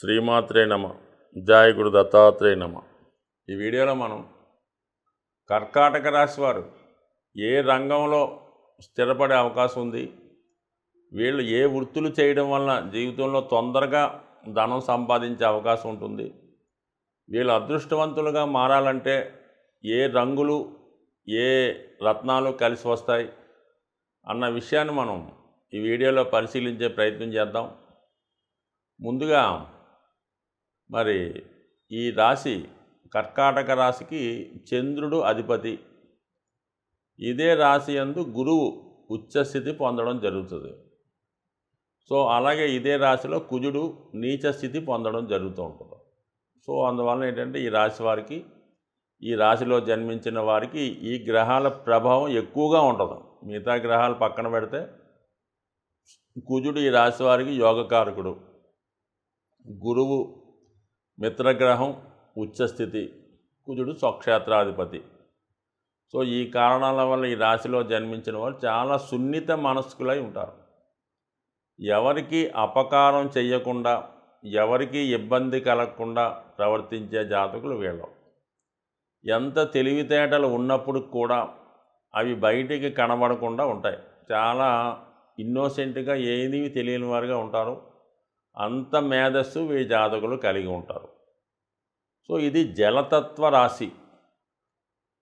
శ్రీమాత్రే నమ. జయ గురు దత్తాత్రేయ నమ. ఈ వీడియోలో మనం కర్కాటక రాశి వారు ఏ రంగంలో స్థిరపడే అవకాశం ఉంది, వీళ్ళు ఏ వృత్తులు చేయడం వలన జీవితంలో తొందరగా ధనం సంపాదించే అవకాశం ఉంటుంది, వీళ్ళు అదృష్టవంతులుగా మారాలంటే ఏ రంగులు ఏ రత్నాలు కలిసి వస్తాయి అన్న విషయాన్ని మనం ఈ వీడియోలో పరిశీలించే ప్రయత్నం చేద్దాం. ముందుగా మరి ఈ రాశి కర్కాటక రాశికి చంద్రుడు అధిపతి. ఇదే రాశి యందు గురువు ఉచ్చస్థితి పొందడం జరుగుతుంది. సో అలాగే ఇదే రాశిలో కుజుడు నీచ స్థితి పొందడం జరుగుతూ ఉంటుంది. సో అందువలన ఏంటంటే ఈ రాశి వారికి, ఈ రాశిలో జన్మించిన వారికి ఈ గ్రహాల ప్రభావం ఎక్కువగా ఉంటుంది. మిగతా గ్రహాలు పక్కన పెడితే కుజుడు ఈ రాశి వారికి యోగకారకుడు, గురువు మిత్రగ్రహం ఉచ్చస్థితి, కుజుడు స్వక్షేత్రాధిపతి. సో ఈ కారణాల వల్ల ఈ రాశిలో జన్మించిన వారు చాలా సున్నిత మనస్కులై ఉంటారు. ఎవరికి అపకారం చేయకుండా, ఎవరికి ఇబ్బంది కలగకుండా ప్రవర్తించే జాతకులు వీళ్ళు. ఎంత తెలివితేటలు ఉన్నప్పుడు కూడా అవి బయటికి కనబడకుండా ఉంటాయి. చాలా ఇన్నోసెంట్గా ఏది తెలియని వారుగా ఉంటారు. అంత మేధస్సు ఈ జాతకులు కలిగి ఉంటారు. సో ఇది జలతత్వ రాశి.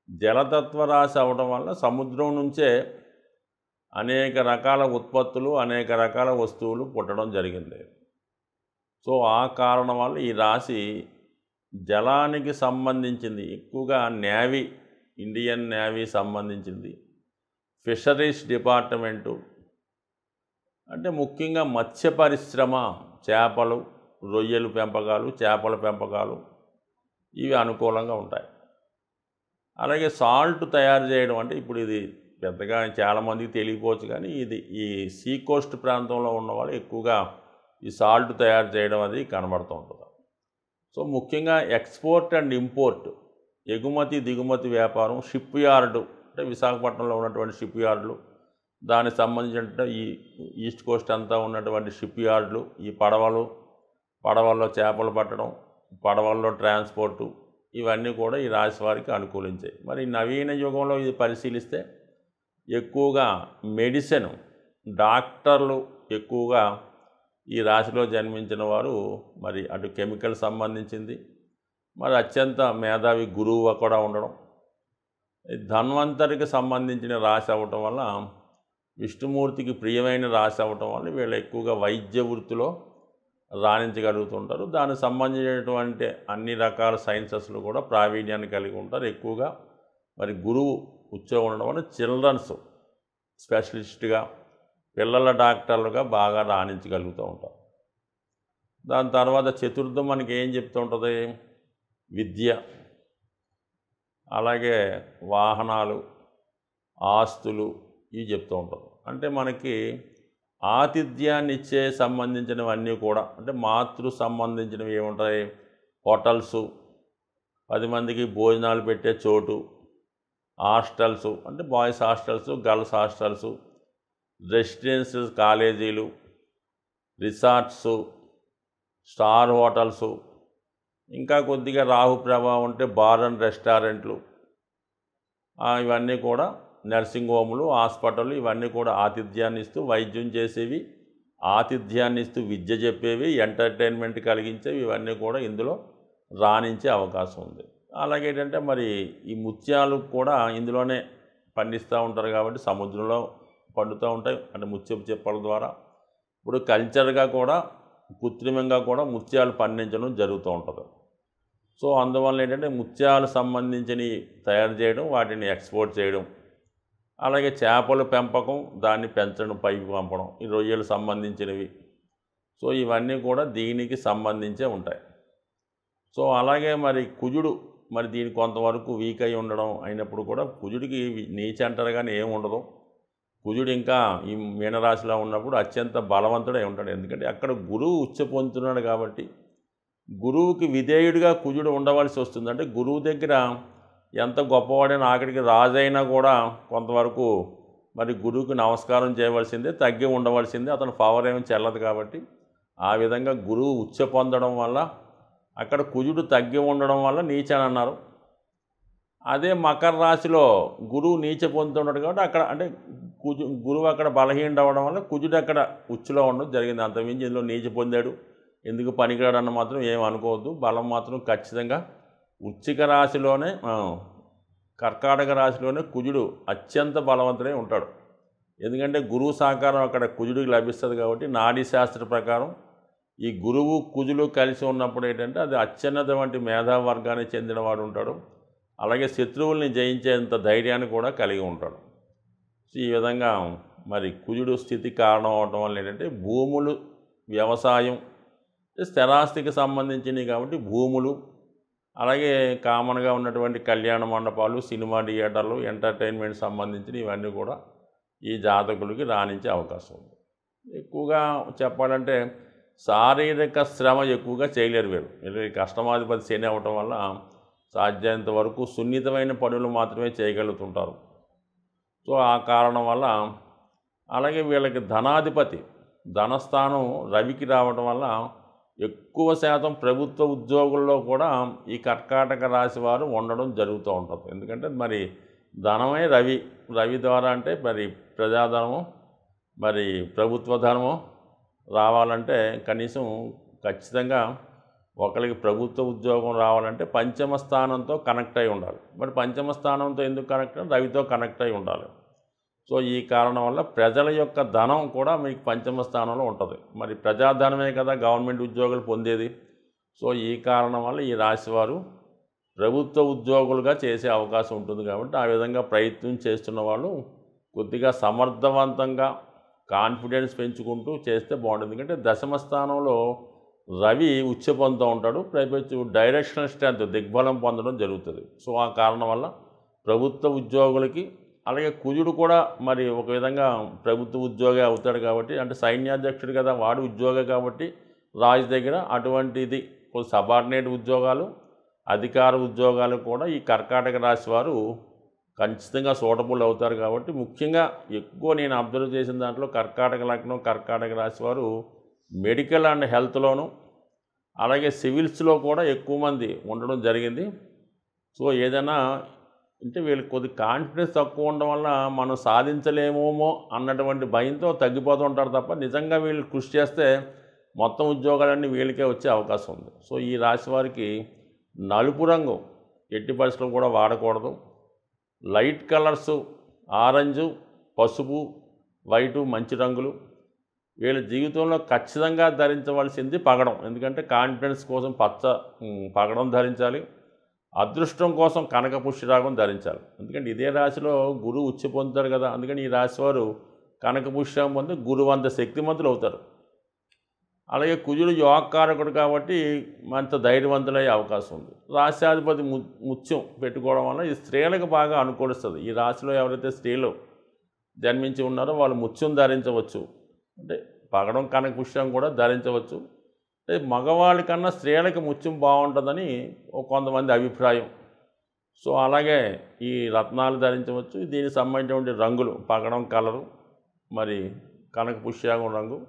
జలతత్వ రాశి అవడం వల్ల సముద్రం నుంచే అనేక రకాల ఉత్పత్తులు, అనేక రకాల వస్తువులు పుట్టడం జరిగింది. సో ఆ కారణం వల్ల ఈ రాశి జలానికి సంబంధించింది, ఎక్కువగా నేవీ, ఇండియన్ నేవీ సంబంధించింది, ఫిషరీస్ డిపార్ట్మెంటు, అంటే ముఖ్యంగా మత్స్య పరిశ్రమ, చేపలు, రొయ్యలు పెంపకాలు, చేపల పెంపకాలు ఇవి అనుకూలంగా ఉంటాయి. అలాగే సాల్ట్ తయారు చేయడం, అంటే ఇప్పుడు ఇది పెద్దగా చాలామందికి తెలియకపోవచ్చు, కానీ ఇది ఈ సీ కోస్ట్ ప్రాంతంలో ఉన్నవాళ్ళు ఎక్కువగా ఈ సాల్ట్ తయారు చేయడం అది కనబడుతూ ఉంటుంది. సో ముఖ్యంగా ఎక్స్పోర్ట్ అండ్ ఇంపోర్ట్, ఎగుమతి దిగుమతి వ్యాపారం, షిప్ యార్డు, అంటే విశాఖపట్నంలో ఉన్నటువంటి షిప్ యార్డులు, దానికి సంబంధించిన ఈ ఈస్ట్ కోస్ట్ అంతా ఉన్నటువంటి షిప్ యార్డులు, ఈ పడవల్లో చేపలు పట్టడం, పడవల్లో ట్రాన్స్పోర్టు, ఇవన్నీ కూడా ఈ రాశి వారికి అనుకూలించాయి. మరి నవీన యుగంలో ఇది పరిశీలిస్తే ఎక్కువగా మెడిసిన్, డాక్టర్లు ఎక్కువగా ఈ రాశిలో జన్మించిన వారు, మరి అటు కెమికల్ సంబంధించింది, మరి అత్యంత మేధావి గురువు కూడా ఉండడం, ధన్వంతరికి సంబంధించిన రాశి అవ్వటం వల్ల, విష్ణుమూర్తికి ప్రియమైన రాశి అవ్వటం వల్ల వీళ్ళు ఎక్కువగా వైద్య వృత్తిలో రాణించగలుగుతుంటారు. దానికి సంబంధించినటువంటి అన్ని రకాల సైన్సెస్లు కూడా ప్రావీణ్యాన్ని కలిగి ఉంటారు. ఎక్కువగా మరి గురువు ఉద్యోగం ఉండడం వల్ల చిల్డ్రన్స్ స్పెషలిస్ట్గా, పిల్లల డాక్టర్లుగా బాగా రాణించగలుగుతూ ఉంటారు. దాని తర్వాత చతుర్థం మనకి ఏం చెప్తూ ఉంటుంది, విద్య, అలాగే వాహనాలు, ఆస్తులు, ఇవి చెప్తూ ఉంటారు. అంటే మనకి ఆతిథ్యాన్ని ఇచ్చే సంబంధించినవన్నీ కూడా, అంటే మాతృ సంబంధించినవి ఏముంటాయి, హోటల్సు, 10 మందికి భోజనాలు పెట్టే చోటు, హాస్టల్సు, అంటే boys hostels, girls hostels, residential కాలేజీలు, రిసార్ట్సు, స్టార్ హోటల్సు, ఇంకా కొద్దిగా రాహు ప్రభావం ఉంటే బార్ అండ్ రెస్టారెంట్లు, ఇవన్నీ కూడా నర్సింగ్ హోములు, హాస్పిటళ్ళు, ఇవన్నీ కూడా ఆతిథ్యాన్ని ఇస్తూ వైద్యం చేసేవి, ఆతిథ్యాన్ని ఇస్తూ విద్య చెప్పేవి, ఎంటర్టైన్మెంట్ కలిగించేవి, ఇవన్నీ కూడా ఇందులో రాణించే అవకాశం ఉంది. అలాగే ఏంటంటే మరి ఈ ముత్యాలు కూడా ఇందులోనే పండిస్తూ ఉంటారు కాబట్టి సముద్రంలో పండుతూ ఉంటాయి, అంటే ముత్యపు చెప్పల ద్వారా. ఇప్పుడు కల్చర్గా కూడా, కృత్రిమంగా కూడా ముత్యాలు పండించడం జరుగుతూ ఉంటుంది. సో అందువల్ల ఏంటంటే ముత్యాలు సంబంధించినవి తయారు చేయడం, వాటిని ఎక్స్పోర్ట్ చేయడం, అలాగే చేపల పెంపకం, దాన్ని పెంచడం, పైకి పంపడం, ఈ రొయ్యలు సంబంధించినవి. సో ఇవన్నీ కూడా దీనికి సంబంధించే ఉంటాయి. సో అలాగే మరి కుజుడు, మరి దీని కొంతవరకు వీక్ అయి ఉండడం అయినప్పుడు కూడా కుజుడికి నీచ అంటారు కానీ ఏమి ఉండదు. కుజుడు ఇంకా ఈ మీనరాశిలో ఉన్నప్పుడు అత్యంత బలవంతుడై ఉంటాడు. ఎందుకంటే అక్కడ గురువు ఉచ్చ పొందుతున్నాడు కాబట్టి గురువుకి విధేయుడిగా కుజుడు ఉండవలసి వస్తుంది. అంటే గురువు దగ్గర ఎంత గొప్పవాడైనా, ఆఖరికి రాజైనా కూడా కొంతవరకు మరి గురువుకి నమస్కారం చేయవలసిందే, తగ్గి ఉండవలసిందే, అతను పవర్ ఏమి చెల్లదు కాబట్టి ఆ విధంగా గురువు ఉచ్చ పొందడం వల్ల అక్కడ కుజుడు తగ్గి ఉండడం వల్ల నీచ అని అన్నారు. అదే మకర రాశిలో గురువు నీచ పొందుతున్నాడు కాబట్టి అక్కడ అంటే గురువు అక్కడ బలహీనం అవ్వడం వల్ల కుజుడు అక్కడ ఉచ్చులో ఉండడం జరిగింది. అంతమించి ఇందులో నీచ పొందాడు ఎందుకు పనికిరాడన్న మాత్రం ఏం అనుకోవద్దు. బలం మాత్రం ఖచ్చితంగా వృశ్చిక రాశిలోనే కర్కాటక రాశిలోనే కుజుడు అత్యంత బలవంతుడై ఉంటాడు. ఎందుకంటే గురువు సహకారం అక్కడ కుజుడికి లభిస్తుంది కాబట్టి నాడీ శాస్త్ర ప్రకారం ఈ గురువు కుజులు కలిసి ఉన్నప్పుడు ఏంటంటే అది అత్యున్నత వంటి మేధావర్గానికి చెందినవాడు ఉంటాడు. అలాగే శత్రువుల్ని జయించేంత ధైర్యాన్ని కూడా కలిగి ఉంటాడు. ఈ విధంగా మరి కుజుడు స్థితి కారణం అవడం వల్ల ఏంటంటే భూములు, వ్యవసాయం, స్థిరాస్తికి సంబంధించినవి కాబట్టి భూములు, అలాగే కామన్గా ఉన్నటువంటి కళ్యాణ మండపాలు, సినిమా థియేటర్లు, ఎంటర్టైన్మెంట్ సంబంధించిన ఇవన్నీ కూడా ఈ జాతకులకి రాణించే అవకాశం ఉంది. ఎక్కువగా చెప్పాలంటే శారీరక శ్రమ ఎక్కువగా చేయలేరు వీరు. కష్టమాధిపతి శని అవ్వటం వల్ల సాధ్యమైనంత వరకు సున్నితమైన పనులు మాత్రమే చేయగలుగుతుంటారు. సో ఆ కారణం వల్ల అలాగే వీళ్ళకి ధనాధిపతి ధనస్థానం రవికి రావడం వల్ల ఎక్కువ శాతం ప్రభుత్వ ఉద్యోగుల్లో కూడా ఈ కర్కాటక రాశి వారు ఉండడం జరుగుతూ ఉంటుంది. ఎందుకంటే మరి ధనమే రవి ద్వారా అంటే మరి ప్రజాధనము మరి ప్రభుత్వ ధనము రావాలంటే కనీసం ఖచ్చితంగా ఒకరికి ప్రభుత్వ ఉద్యోగం రావాలంటే పంచమ స్థానంతో కనెక్ట్ అయి ఉండాలి. మరి పంచమ స్థానంతో ఎందుకు కనెక్ట్ అయ్యి రవితో కనెక్ట్ అయి ఉండాలి. సో ఈ కారణం వల్ల ప్రజల యొక్క ధనం కూడా మీకు పంచమ స్థానంలో ఉంటుంది. మరి ప్రజాధనమే కదా గవర్నమెంట్ ఉద్యోగులు పొందేది. సో ఈ కారణం వల్ల ఈ రాశివారు ప్రభుత్వ ఉద్యోగులుగా చేసే అవకాశం ఉంటుంది. కాబట్టి ఆ విధంగా ప్రయత్నం చేస్తున్న వాళ్ళు కొద్దిగా సమర్థవంతంగా కాన్ఫిడెన్స్ పెంచుకుంటూ చేస్తే బాగుంటుంది. ఎందుకంటే దశమ స్థానంలో రవి ఉచ్చ పొందుతూ ఉంటాడు. పైపెచ్చు డైరెక్షనల్ స్ట్రెంత్ దిగ్బలం పొందడం జరుగుతుంది. సో ఆ కారణం వల్ల ప్రభుత్వ ఉద్యోగులకి అలాగే కుజుడు కూడా మరి ఒక విధంగా ప్రభుత్వ ఉద్యోగి అవుతాడు కాబట్టి అంటే సైన్యాధ్యక్షుడు కదా వాడు ఉద్యోగి కాబట్టి రాజు దగ్గర అటువంటిది సబార్డినేట్ ఉద్యోగాలు, అధికార ఉద్యోగాలు కూడా ఈ కర్కాటక రాశి వారు ఖచ్చితంగా సూటబుల్ అవుతారు. కాబట్టి ముఖ్యంగా ఎక్కువ నేను అబ్జర్వ్ చేసిన దాంట్లో కర్కాటక లగ్నం, కర్కాటక రాశి వారు మెడికల్ అండ్ హెల్త్లోను అలాగే సివిల్స్లో కూడా ఎక్కువ మంది ఉండడం జరిగింది. సో ఏదైనా అంటే వీళ్ళకి కొద్ది కాన్ఫిడెన్స్ తక్కువ ఉండడం వల్ల మనం సాధించలేమోమో అన్నటువంటి భయంతో తగ్గిపోతూ ఉంటారు తప్ప నిజంగా వీళ్ళు కృషి చేస్తే మొత్తం ఉద్యోగాలన్నీ వీళ్ళకే వచ్చే అవకాశం ఉంది. సో ఈ రాశి వారికి నలుపు రంగు ఎట్టి పరిస్థితుల్లో కూడా వాడకూడదు. లైట్ కలర్సు ఆరెంజు, పసుపు, వైటు మంచి రంగులు. వీళ్ళ జీవితంలో ఖచ్చితంగా ధరించవలసింది పగడం. ఎందుకంటే కాన్ఫిడెన్స్ కోసం పగడం ధరించాలి. అదృష్టం కోసం కనక పుష్యరాగం ధరించాలి. ఎందుకంటే ఇదే రాశిలో గురువు ఉచ్చి పొందుతారు కదా. అందుకని ఈ రాశి వారు కనక పుష్యరాగం పొంది గురువంత శక్తిమంతులు అవుతారు. అలాగే కుజుడు యోగకారకుడు కాబట్టి మంత ధైర్యవంతులయ్యే అవకాశం ఉంది. రాశ్యాధిపతి ముత్యం పెట్టుకోవడం వల్ల ఈ స్త్రీలకు బాగా అనుకూలిస్తుంది. ఈ రాశిలో ఎవరైతే స్త్రీలు జన్మించి ఉన్నారో వాళ్ళు ముత్యం ధరించవచ్చు. అంటే పగడం కనక పుష్యం కూడా ధరించవచ్చు. అంటే మగవాళ్ళ కన్నా స్త్రీలకి ముత్యం బాగుంటుందని కొంతమంది అభిప్రాయం. సో అలాగే ఈ రత్నాలు ధరించవచ్చు. దీనికి సంబంధించినటువంటి రంగులు పగడం కలరు మరి కనక పుష్యాగం రంగు,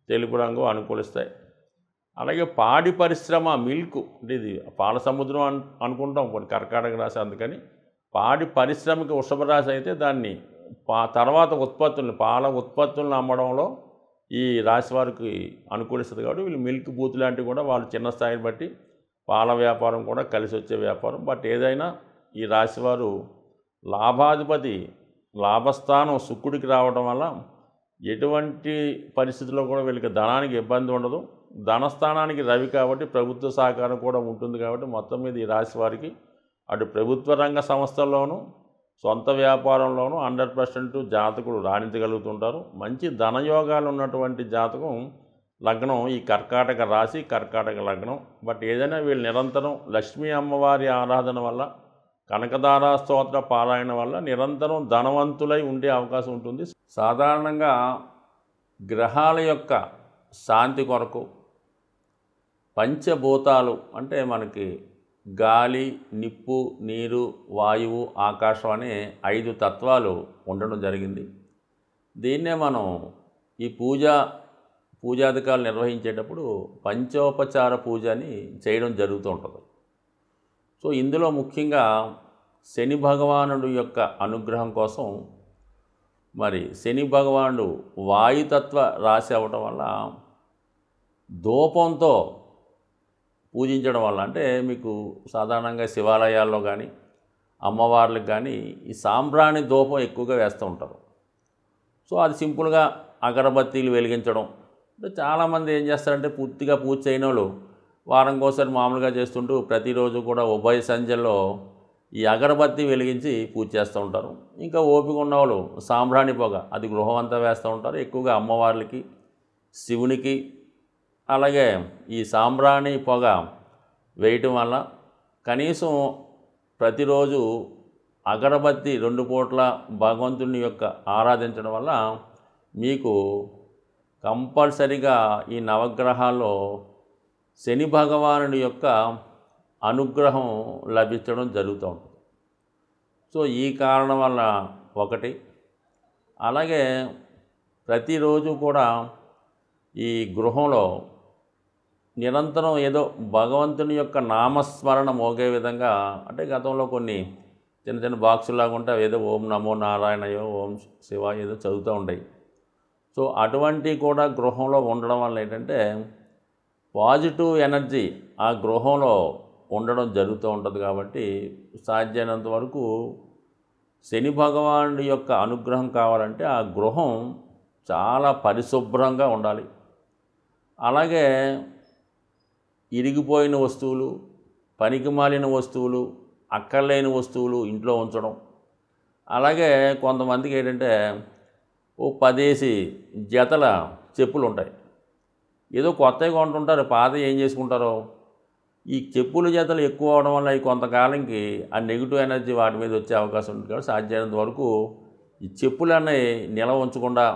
తెలుపు రంగు అనుకూలిస్తాయి. అలాగే పాడి పరిశ్రమ మిల్క్ అంటే ఇది పాల సముద్రం అనుకుంటాం కొన్ని కర్కాటక రాశి. అందుకని పాడి పరిశ్రమకి వృషభ రాశి అయితే దాన్ని తర్వాత ఉత్పత్తుల్ని పాల ఉత్పత్తులను అమ్మడంలో ఈ రాశి వారికి అనుకూలిస్తుంది. కాబట్టి వీళ్ళు మిల్క్ బూత్ లాంటివి కూడా వాళ్ళు చిన్న స్థాయిని బట్టి పాల వ్యాపారం కూడా కలిసి వచ్చే వ్యాపారం. బట్ ఏదైనా ఈ రాశివారు లాభాధిపతి లాభస్థానం శుక్రుడికి రావడం వల్ల ఎటువంటి పరిస్థితుల్లో కూడా వీళ్ళకి ధనానికి ఇబ్బంది ఉండదు. ధనస్థానానికి రవి కాబట్టి ప్రభుత్వ సహకారం కూడా ఉంటుంది. కాబట్టి మొత్తం మీద ఈ రాశి వారికి అటు ప్రభుత్వ రంగ సంస్థల్లోనూ సొంత వ్యాపారంలోనూ 100% జాతకుడు రాణించగలుగుతుంటారు. మంచి ధనయోగాలు ఉన్నటువంటి జాతకం లగ్నం ఈ కర్కాటక రాశి, కర్కాటక లగ్నం. బట్ ఏదైనా వీళ్ళు నిరంతరం లక్ష్మీ అమ్మవారి ఆరాధన వల్ల, కనకదారా స్తోత్ర పారాయణ వల్ల నిరంతరం ధనవంతులై ఉండే అవకాశం ఉంటుంది. సాధారణంగా గ్రహాల యొక్క శాంతి కొరకు పంచభూతాలు అంటే మనకి గాలి, నిప్పు, నీరు, వాయువు, ఆకాశం అనే 5 తత్వాలు ఉండడం జరిగింది. దీన్నే మనం ఈ పూజా పూజాధికారులు నిర్వహించేటప్పుడు పంచోపచార పూజ అని చేయడం జరుగుతూ ఉంటుంది. సో ఇందులో ముఖ్యంగా శని భగవానుడు యొక్క అనుగ్రహం కోసం మరి శని భగవానుడు వాయుతత్వ రాశి అవ్వటం వల్ల ధూపంతో పూజించడం వల్ల, అంటే మీకు సాధారణంగా శివాలయాల్లో కానీ అమ్మవార్లకు కానీ ఈ సాంబ్రాణి ధూపం ఎక్కువగా వేస్తూ ఉంటారు. సో అది సింపుల్గా అగరబత్తీలు వెలిగించడం. అంటే చాలామంది ఏం చేస్తారంటే పూర్తిగా పూజ చేయని వాళ్ళు వారంకోసారి మామూలుగా చేస్తుంటూ ప్రతిరోజు కూడా ఉభయ సంధ్యల్లో ఈ అగరబత్తి వెలిగించి పూజ చేస్తూ ఉంటారు. ఇంకా ఓపిక ఉన్నవాళ్ళు సాంబ్రాణి పొగ అది గృహం అంతా వేస్తూ ఉంటారు. ఎక్కువగా అమ్మవార్లకి, శివునికి, అలాగే ఈ సాంబ్రాణి పొగ వేయటం వల్ల కనీసం ప్రతిరోజు అగరబత్తి 2 పూట్ల భగవంతుని యొక్క ఆరాధించడం వల్ల మీకు కంపల్సరిగా ఈ నవగ్రహాల్లో శని భగవానుడి యొక్క అనుగ్రహం లభించడం జరుగుతూ ఉంటుంది. సో ఈ కారణం వల్ల ఒకటి, అలాగే ప్రతిరోజు కూడా ఈ గృహంలో నిరంతరం ఏదో భగవంతుని యొక్క నామస్మరణ మోగే విధంగా, అంటే గతంలో కొన్ని చిన్న చిన్న బాక్సులాగా ఉంటే ఏదో ఓం నమో నారాయణయో, ఓం శివాయ ఏదో చదువుతూ ఉంటాయి. సో అటువంటి కూడా గృహంలో ఉండడం వల్ల ఏంటంటే పాజిటివ్ ఎనర్జీ ఆ గృహంలో ఉండడం జరుగుతూ ఉంటుంది. కాబట్టి సాధ్యమైనంత వరకు శని భగవానుడి యొక్క అనుగ్రహం కావాలంటే ఆ గృహం చాలా పరిశుభ్రంగా ఉండాలి. అలాగే ఇరిగిపోయిన వస్తువులు, పనికిమాలిన వస్తువులు, అక్కర్లేని వస్తువులు ఇంట్లో ఉంచడం. అలాగే కొంతమందికి ఏంటంటే ఓ 10 జతల చెప్పులు ఉంటాయి. ఏదో కొత్తవి కొంటుంటారు, పాత ఏం చేసుకుంటారో. ఈ చెప్పుల జతలు ఎక్కువ అవడం వల్ల ఈ కొంతకాలంకి ఆ నెగిటివ్ ఎనర్జీ వాటి మీద వచ్చే అవకాశం ఉంటుంది. కాబట్టి సాధ్యమైనంత వరకు ఈ చెప్పులన్నీ నిల్వ ఉంచకుండా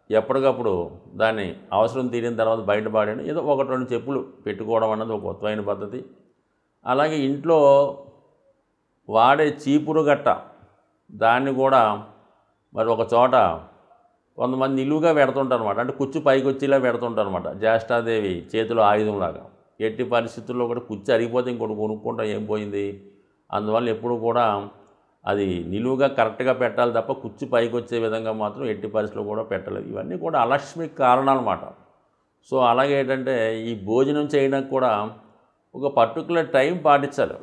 ఎప్పటికప్పుడు దాన్ని అవసరం తీరిన తర్వాత బయటపడేయడం, ఏదో 1-2 చెప్పులు పెట్టుకోవడం అన్నది ఒక కొత్తమైన పద్ధతి. అలాగే ఇంట్లో వాడే చీపురు గట్ట దాన్ని కూడా మరి ఒక చోట కొంతమంది నిలువుగా పెడుతుంటారు అనమాట. అంటే కుచ్చు పైకి వచ్చేలా పెడుతుంటారు అనమాట. జ్యేష్ఠాదేవి చేతిలో ఆయుధంలాగా. ఎట్టి పరిస్థితుల్లో కూడా కుచ్చు అరిగిపోతే ఇంకోటి కొనుక్కుంటా ఏం పోయింది. అందువల్ల ఎప్పుడు కూడా అది నిలువుగా కరెక్ట్గా పెట్టాలి తప్ప కుచ్చు పైకి వచ్చే విధంగా మాత్రం ఎట్టి పరిస్థితుల్లో కూడా పెట్టలేదు. ఇవన్నీ కూడా అలక్ష్మికి కారణాలు అన్నమాట. సో అలాగే ఏంటంటే ఈ భోజనం చేయడానికి కూడా ఒక పర్టికులర్ టైం పాటించాలి.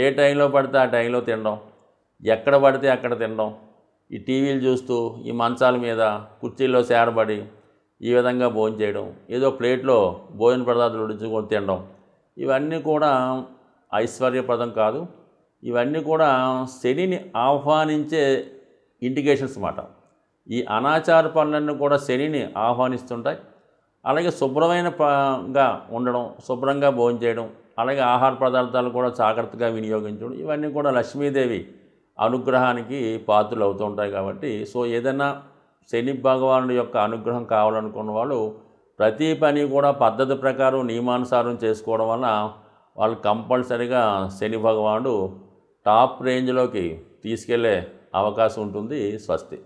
ఏ టైంలో పడితే ఆ టైంలో తినడం, ఎక్కడ పడితే అక్కడ తినడం, ఈ టీవీలు చూస్తూ ఈ మంచాల మీద కుర్చీల్లో సేరబడి ఈ విధంగా భోజనం చేయడం, ఏదో ప్లేట్లో భోజన పదార్థాలు ఉడించుకొని తినడం, ఇవన్నీ కూడా ఐశ్వర్యప్రదం కాదు. ఇవన్నీ కూడా శనిని ఆహ్వానించే ఇండికేషన్స్ అన్నమాట. ఈ అనాచార పనులన్నీ కూడా శనిని ఆహ్వానిస్తుంటాయి. అలాగే శుభ్రమైనగా ఉండడం, శుభ్రంగా భోజనం చేయడం, అలాగే ఆహార పదార్థాలు కూడా జాగ్రత్తగా వినియోగించడం, ఇవన్నీ కూడా లక్ష్మీదేవి అనుగ్రహానికి పాత్రలు అవుతూ ఉంటాయి. కాబట్టి సో ఏదైనా శని భగవానుడి యొక్క అనుగ్రహం కావాలనుకున్న వాళ్ళు ప్రతి పని కూడా పద్ధతి ప్రకారం నియమానుసారం చేసుకోవడం వల్ల వాళ్ళు కంపల్సరిగా శని భగవానుడు టాప్ రేంజ్లోకి తీసుకెళ్లే అవకాశం ఉంటుంది. స్వస్తి.